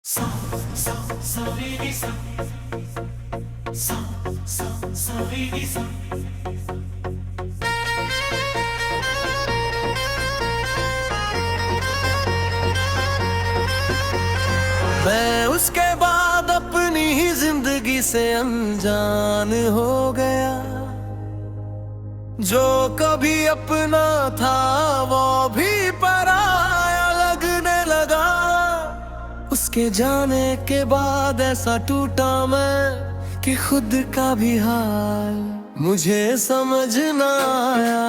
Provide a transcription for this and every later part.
Sa, sa, sa, re, re, sa. Sa, sa, sa, re, re, sa. मैं उसके बाद अपनी ही जिंदगी से अनजान हो गया। जो कभी अपना था वो भी पराया लगने लगा। उसके जाने के बाद ऐसा टूटा मैं कि खुद का भी हाल मुझे समझ ना आया।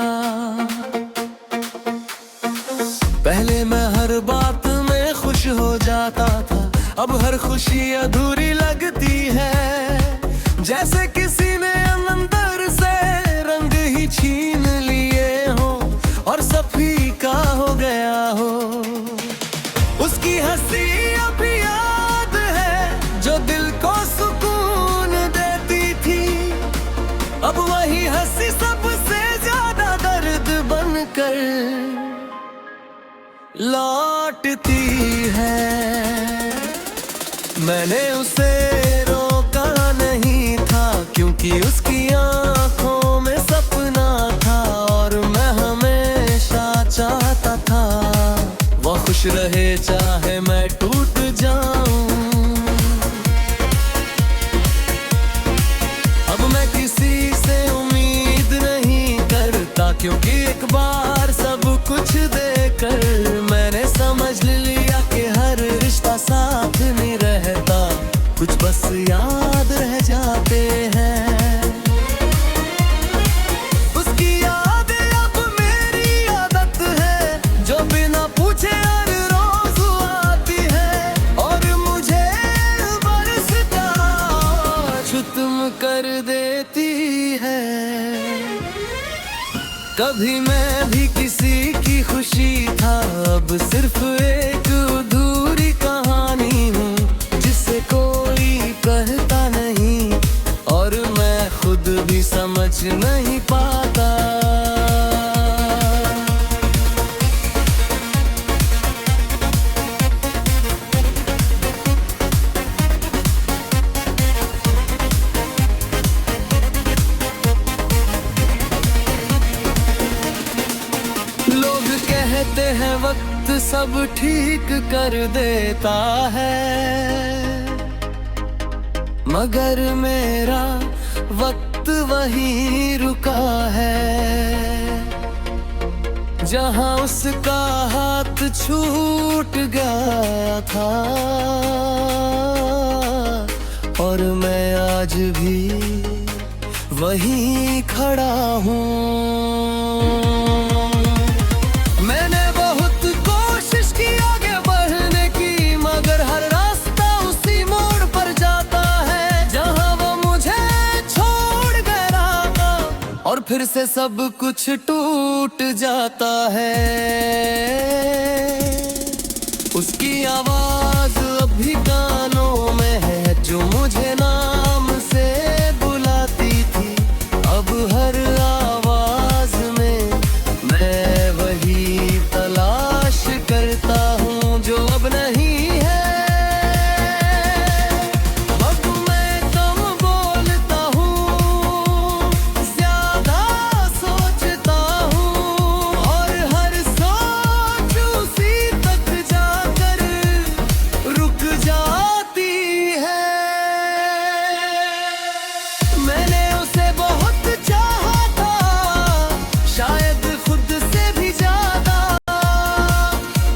पहले मैं हर बात में खुश हो जाता था, अब हर खुशी अधूरी लगती है। जैसे किसी ने अंदर से रंग ही छीन लिए हो और सब फीका हो गया हो। उसकी हंसी अभी याद है जो दिल को सुकून देती थी। अब वही हंसी सबसे ज्यादा दर्द बनकर लौटती है। मैंने उसे रोका नहीं था क्योंकि उसकी आंखों में सपना था और मैं हमेशा चाहता था वो खुश रहे चाहे मैं टूट जाऊं। अब मैं किसी से उम्मीद नहीं करता क्योंकि एक बार सब कुछ देकर मैंने समझ लिया कि हर रिश्ता साथ नहीं रहता, कुछ बस याद रह जाते हैं। उसकी यादें अब मेरी आदत है जो बिना पूछे हर रोज आती है और मुझे बरसता छुत्म कर देती है। कभी मैं भी किसी की खुशी था, अब सिर्फ एक अधूरी कहानी हूँ जिसे कोई कहता नहीं और मैं खुद भी समझ नहीं पाता। लोग कहते हैं वक्त सब ठीक कर देता है, मगर मेरा वक्त वहीं रुका है जहां उसका हाथ छूट गया था। और मैं आज भी वहीं खड़ा हूँ। मैंने बहुत कोशिश की आगे बढ़ने की, मगर हर रास्ता उसी मोड़ पर जाता है जहां वो मुझे छोड़ गया और फिर से सब कुछ टूट जाता है। उसकी आवाज अभी कानों में है जो मुझे नाम से बुलाती थी। अब हर आवाज में मैं वही तलाश करता हूँ जो अब नहीं है। अब मैं कम बोलता हूँ, ज्यादा सोचता हूँ और हर सोच उसी तक जाकर रुक जाती है। मैंने उसे बहुत चाहा था, शायद खुद से भी ज्यादा,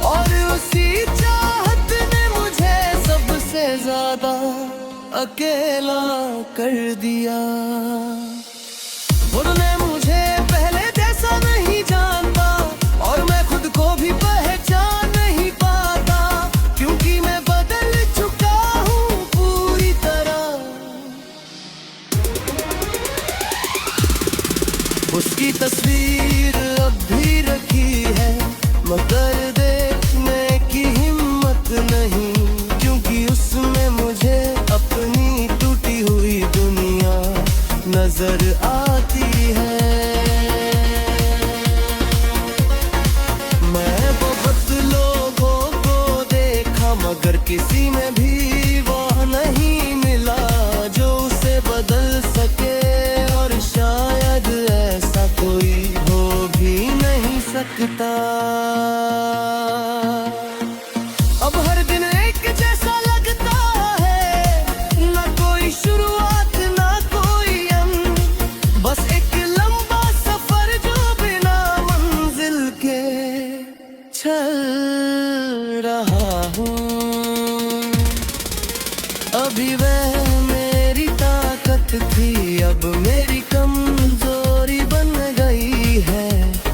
और उसी चाहत ने मुझे सबसे ज्यादा अकेला कर दिया। उन्होंने मुझे पहले जैसा नहीं जानता और मैं खुद को भी पहचान नहीं पाता क्योंकि मैं बदल चुका हूँ पूरी तरह। उसकी तस्वीर अब भी रखी है मगर देखने की हिम्मत नहीं क्योंकि उसमें मुझे अपनी टूटी हुई दुनिया नजर किसी में भी वो नहीं मिला जो उसे बदल सके, और शायद ऐसा कोई हो भी नहीं सकता। अब हर दिन एक जैसा लगता है, ना कोई शुरुआत ना कोई अंत, बस एक लंबा सफर जो बिना मंजिल के चल रहा हूँ। अभी वह मेरी ताकत थी, अब मेरी कमजोरी बन गई है,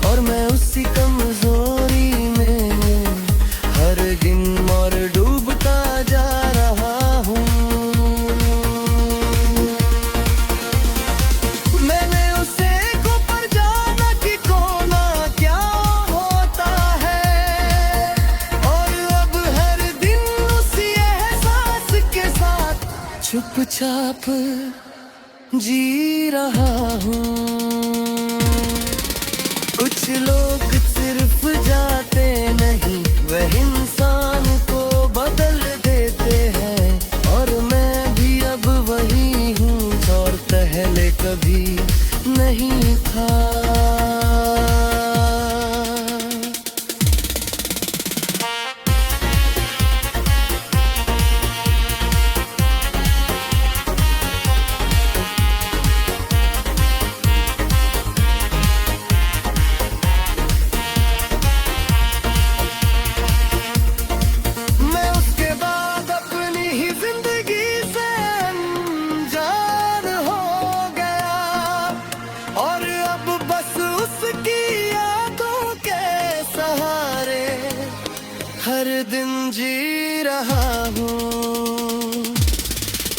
और मैं उसी कमजोरी में हर दिन और डूबता जा रहा हूँ। मैंने उसे ऊपर जाना कि कोना क्या होता है, और अब हर दिन उसी एहसास के साथ चुपचाप जी रहा हूँ। कुछ लोग सिर्फ जाते नहीं, वह इंसान को बदल देते हैं, और मैं भी अब वही हूँ और पहले कभी नहीं था। मैं उसके बाद अपनी ही जिंदगी से अनजान हो गया, और अब बस उसकी यादों के सहारे हर दिन जी रहा हूँ,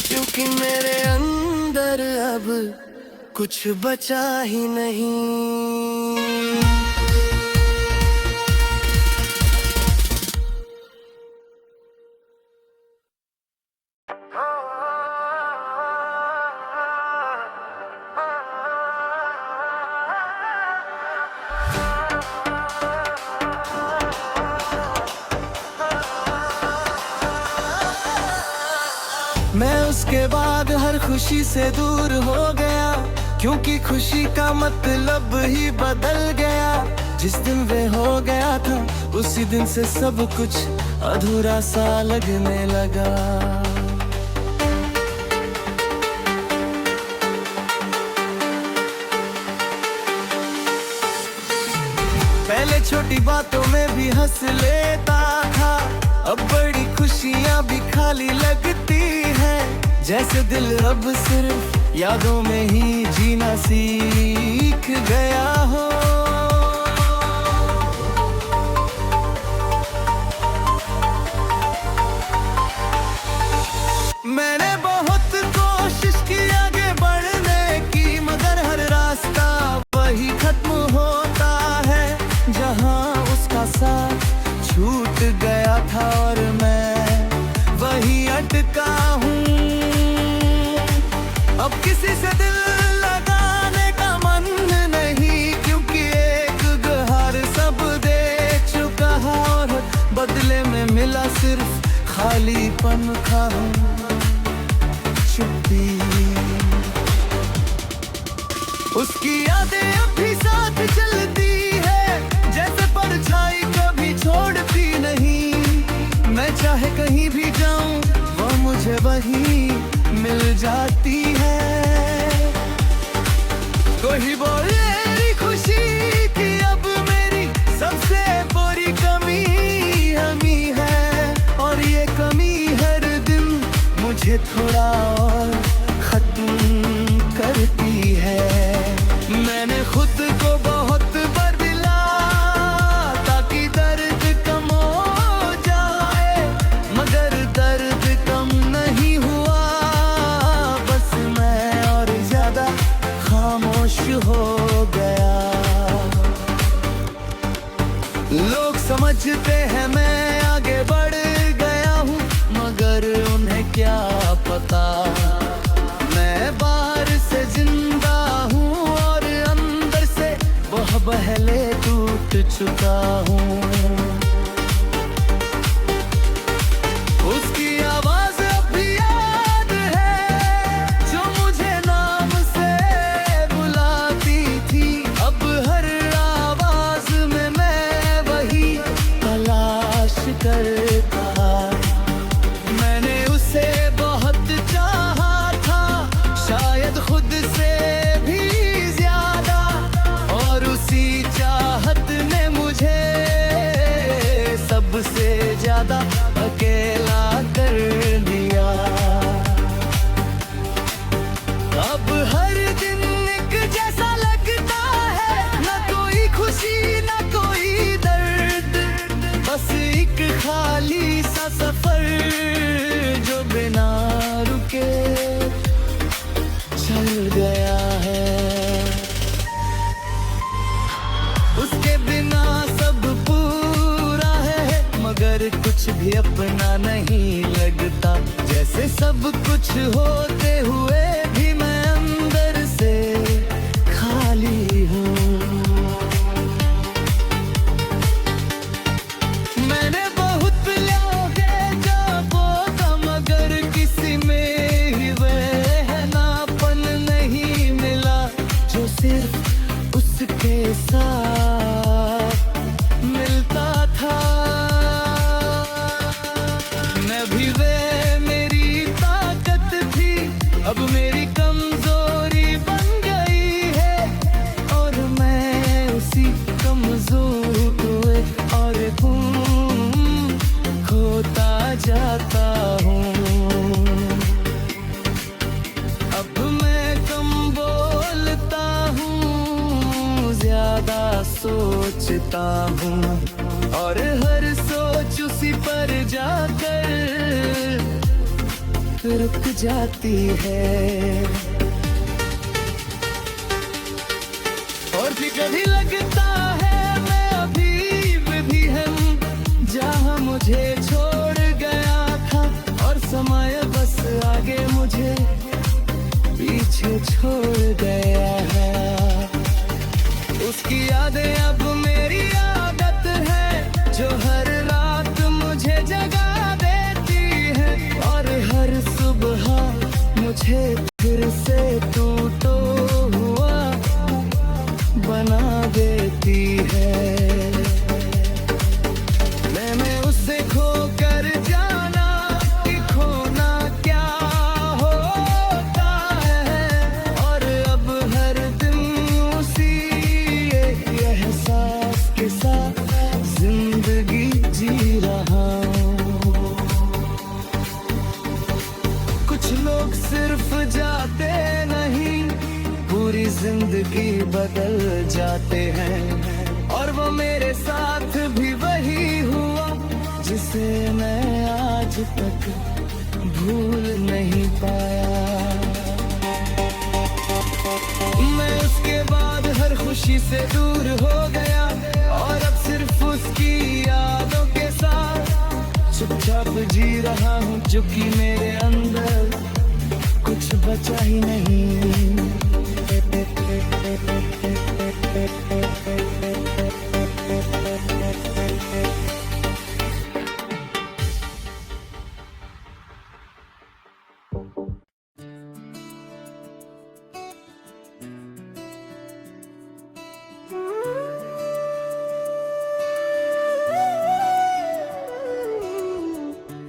क्योंकि मेरे अंदर अब कुछ बचा ही नहीं। मैं उसके बाद हर खुशी से दूर हो गया, क्योंकि खुशी का मतलब ही बदल गया। जिस दिन वे हो गया था, उसी दिन से सब कुछ अधूरा सा लगने लगा। पहले छोटी बातों में भी हंस लेता था, अब बड़ी खुशियां भी खाली लगती हैं, जैसे दिल अब सिर्फ यादों में ही जीना सीख गया हो। मैंने बहुत कोशिश की आगे बढ़ने की, मगर हर रास्ता वही खत्म होता है जहां उसका साथ छूट गया था, और मैं वही अटका हूँ। अब किसी से दिल लगाने का मन नहीं, क्योंकि एक गुहार सब दे चुका है, और बदले में मिला सिर्फ खालीपन का चुप्पी। उसकी यादें अब भी साथ चलती है, जैसे परछाई कभी छोड़ती नहीं। मैं चाहे कहीं भी जाऊं, वो मुझे वहीं मिल जाती है। कोई बोले मेरी खुशी कि अब मेरी सबसे बड़ी कमी हमी है, और ये कमी हर दिन मुझे थोड़ा और खत्म करती है। मैंने खुद को बहुत बदला ताकि दर्द कम हो जाए, मगर दर्द कम नहीं हुआ, बस मैं और ज्यादा खामोश हो गया। लोग समझते हैं मैं आगे बढ़ गया हूँ, मगर उन्हें क्या पता मैं बाहर से जिंदा हूँ, और अंदर से वह पहले टूट चुका हूँ। उसकी भी अपना नहीं लगता। जैसे सब कुछ होते हुए भी मैं अंदर से खाली हूँ। मैंने बहुत लोगे जाबो था मगर किसी में ही वह नापन नहीं मिला जो सिर्फ उसके साथ मिलता था। मैं भी वे मेरी ताकत थी, अब मेरी कमजोरी बन गई है और मैं उसी कमजोर हुए और खोता जाता हूँ। अब मैं कम बोलता हूँ, ज्यादा सोचता हूँ और हर सोच उसी पर जाकर रुक जाती है। और भी कभी लगता है मैं अभी भी हूँ जहाँ मुझे छोड़ गया था और समय बस आगे मुझे पीछे छोड़ गया है। उसकी यादें अब मेरी आदत है जो हर रात मुझे जगा देती है और हर सुबह मुझे फिर से टूटो हुआ बना देती है। मैंने उसे खोकर जाना कि खोना क्या होता है और अब हर दिन उसी एहसास के साथ जिंदगी जी रहा हूँ। कुछ लोग सिर्फ जाते नहीं, पूरी जिंदगी बदल जाते हैं और वो मेरे साथ भी वही हुआ जिसे मैं आज तक भूल नहीं पाया। मैं उसके बाद हर खुशी से दूर हो गया और अब सिर्फ उसकी यादों के साथ चुपचाप जी रहा हूँ, जो कि मेरे अंदर कुछ बचा ही नहीं।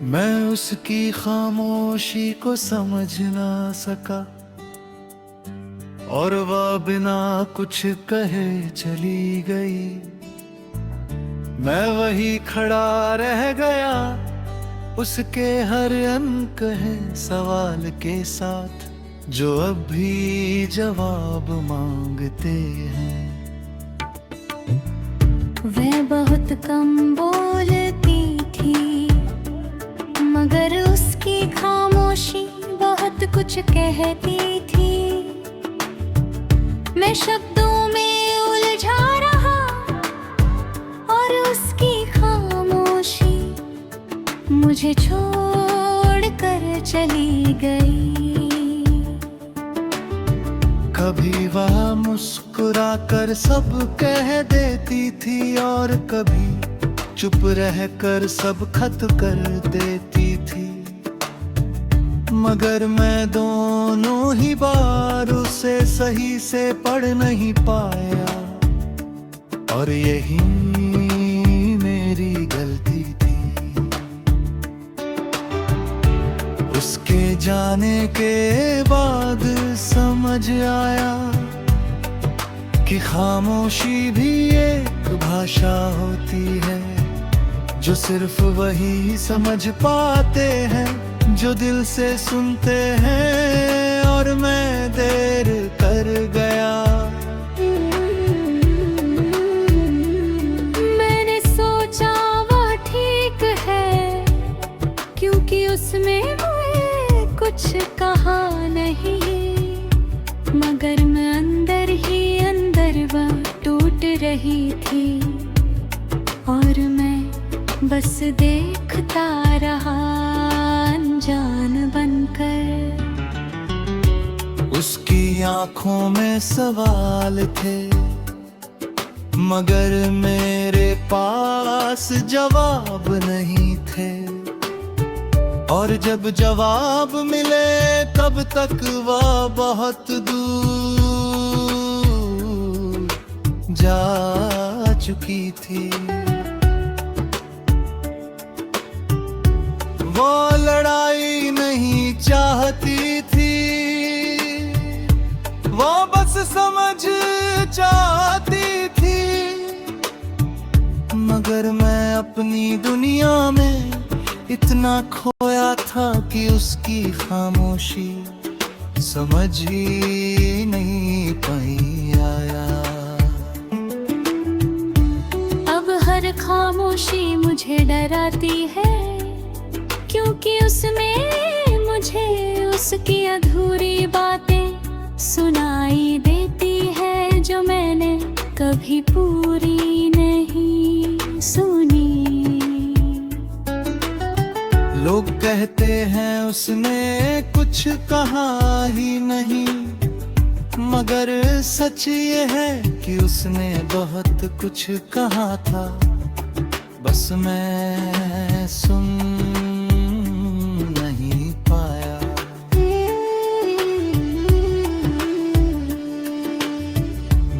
मैं उसकी खामोशी को समझ ना सका और वह बिना कुछ कहे चली गई। मैं वही खड़ा रह गया उसके हर अनकहे सवाल के साथ जो अब भी जवाब मांगते हैं। वह बहुत कम बोलती थी मगर उसकी खामोशी बहुत कुछ कहती थी। मैं शब्दों में उलझा रहा और उसकी खामोशी मुझे छोड़ कर चली गई। कभी वह मुस्कुरा कर सब कह देती थी और कभी चुप रह कर सब खत कर देती थी, मगर मैं दोनों ही बार उसे सही से पढ़ नहीं पाया और यही मेरी गलती थी। उसके जाने के बाद समझ आया कि खामोशी भी एक भाषा होती है जो सिर्फ वही समझ पाते हैं जो दिल से सुनते हैं। और मैं देर कर गया। मैंने सोचा वह ठीक है क्योंकि उसमें मुझे कुछ कहा नहीं, मगर मैं अंदर ही अंदर वह टूट रही थी और मैं बस देखता रहा अनजान बनकर। उसकी आंखों में सवाल थे मगर मेरे पास जवाब नहीं थे, और जब जवाब मिले तब तक वह बहुत दूर जा चुकी थी। वो लड़ाई नहीं चाहती थी, वो बस समझ चाहती थी। मगर मैं अपनी दुनिया में इतना खोया था कि उसकी खामोशी समझ ही नहीं पाई आया। अब हर खामोशी मुझे डराती है, क्योंकि उसमें मुझे उसकी अधूरी बातें सुनाई देती है, जो मैंने कभी पूरी नहीं सुनी। लोग कहते हैं उसने कुछ कहा ही नहीं, मगर सच ये है कि उसने बहुत कुछ कहा था, बस मैं सुन नहीं पाया।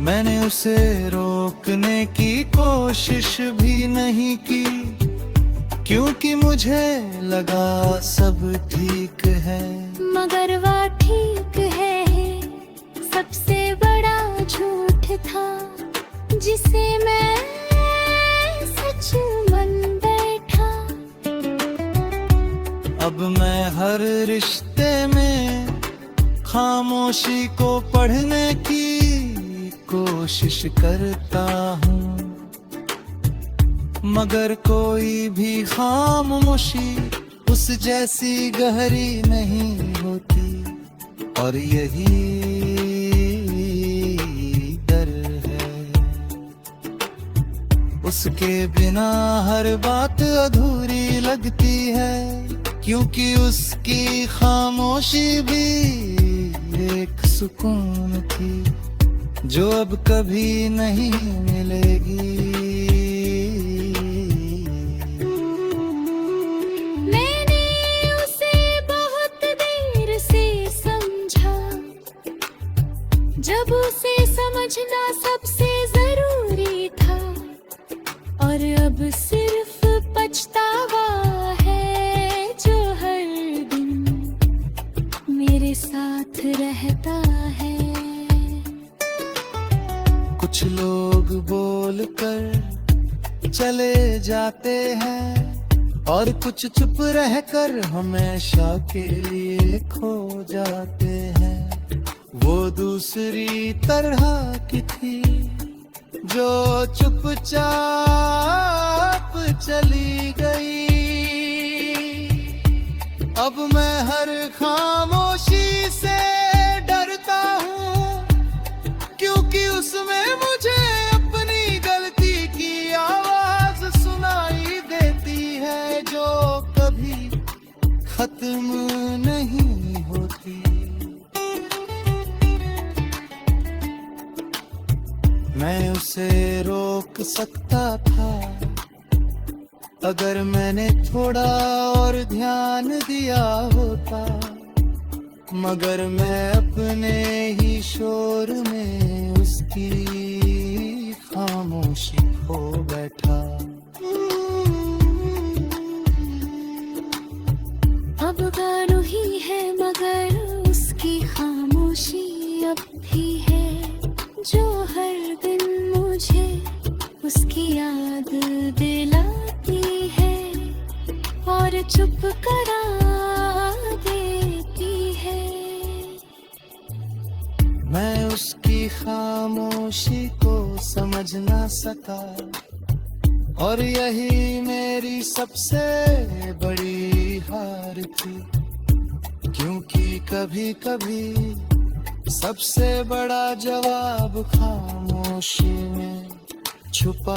मैंने उसे रोकने की कोशिश भी नहीं की, क्योंकि मुझे लगा सब ठीक है। मगर वह ठीक है सबसे बड़ा झूठ था, जिसे मैं सच मान बैठा। अब मैं हर रिश्ते में खामोशी को पढ़ने की कोशिश करता हूँ, मगर कोई भी खामोशी उस जैसी गहरी नहीं होती, और यही डर है। उसके बिना हर बात अधूरी लगती है, क्योंकि उसकी खामोशी भी एक सुकून थी, जो अब कभी नहीं मिलेगी। जब उसे समझना सबसे जरूरी था, और अब सिर्फ पछतावा है जो हर दिन मेरे साथ रहता है। कुछ लोग बोलकर चले जाते हैं, और कुछ चुप रहकर हमेशा के लिए खो जाते हैं। वो दूसरी तरह की थी जो चुपचाप चली गई। अब मैं हर खामोशी से डरता हूँ, क्योंकि उसमें मुझे अपनी गलती की आवाज सुनाई देती है, जो कभी खत्म नहीं होती। मैं उसे रोक सकता था अगर मैंने थोड़ा और ध्यान दिया होता, मगर मैं अपने ही शोर में उसकी खामोशी खो बैठा। अब गानो ही है मगर उसकी खामोशी अब भी है, जो हर दिन मुझे उसकी याद दिलाती है और चुप करा देती है। मैं उसकी खामोशी को समझ ना सका, और यही मेरी सबसे बड़ी हार थी, क्योंकि कभी कभी सबसे बड़ा जवाब खामोशी में छुपा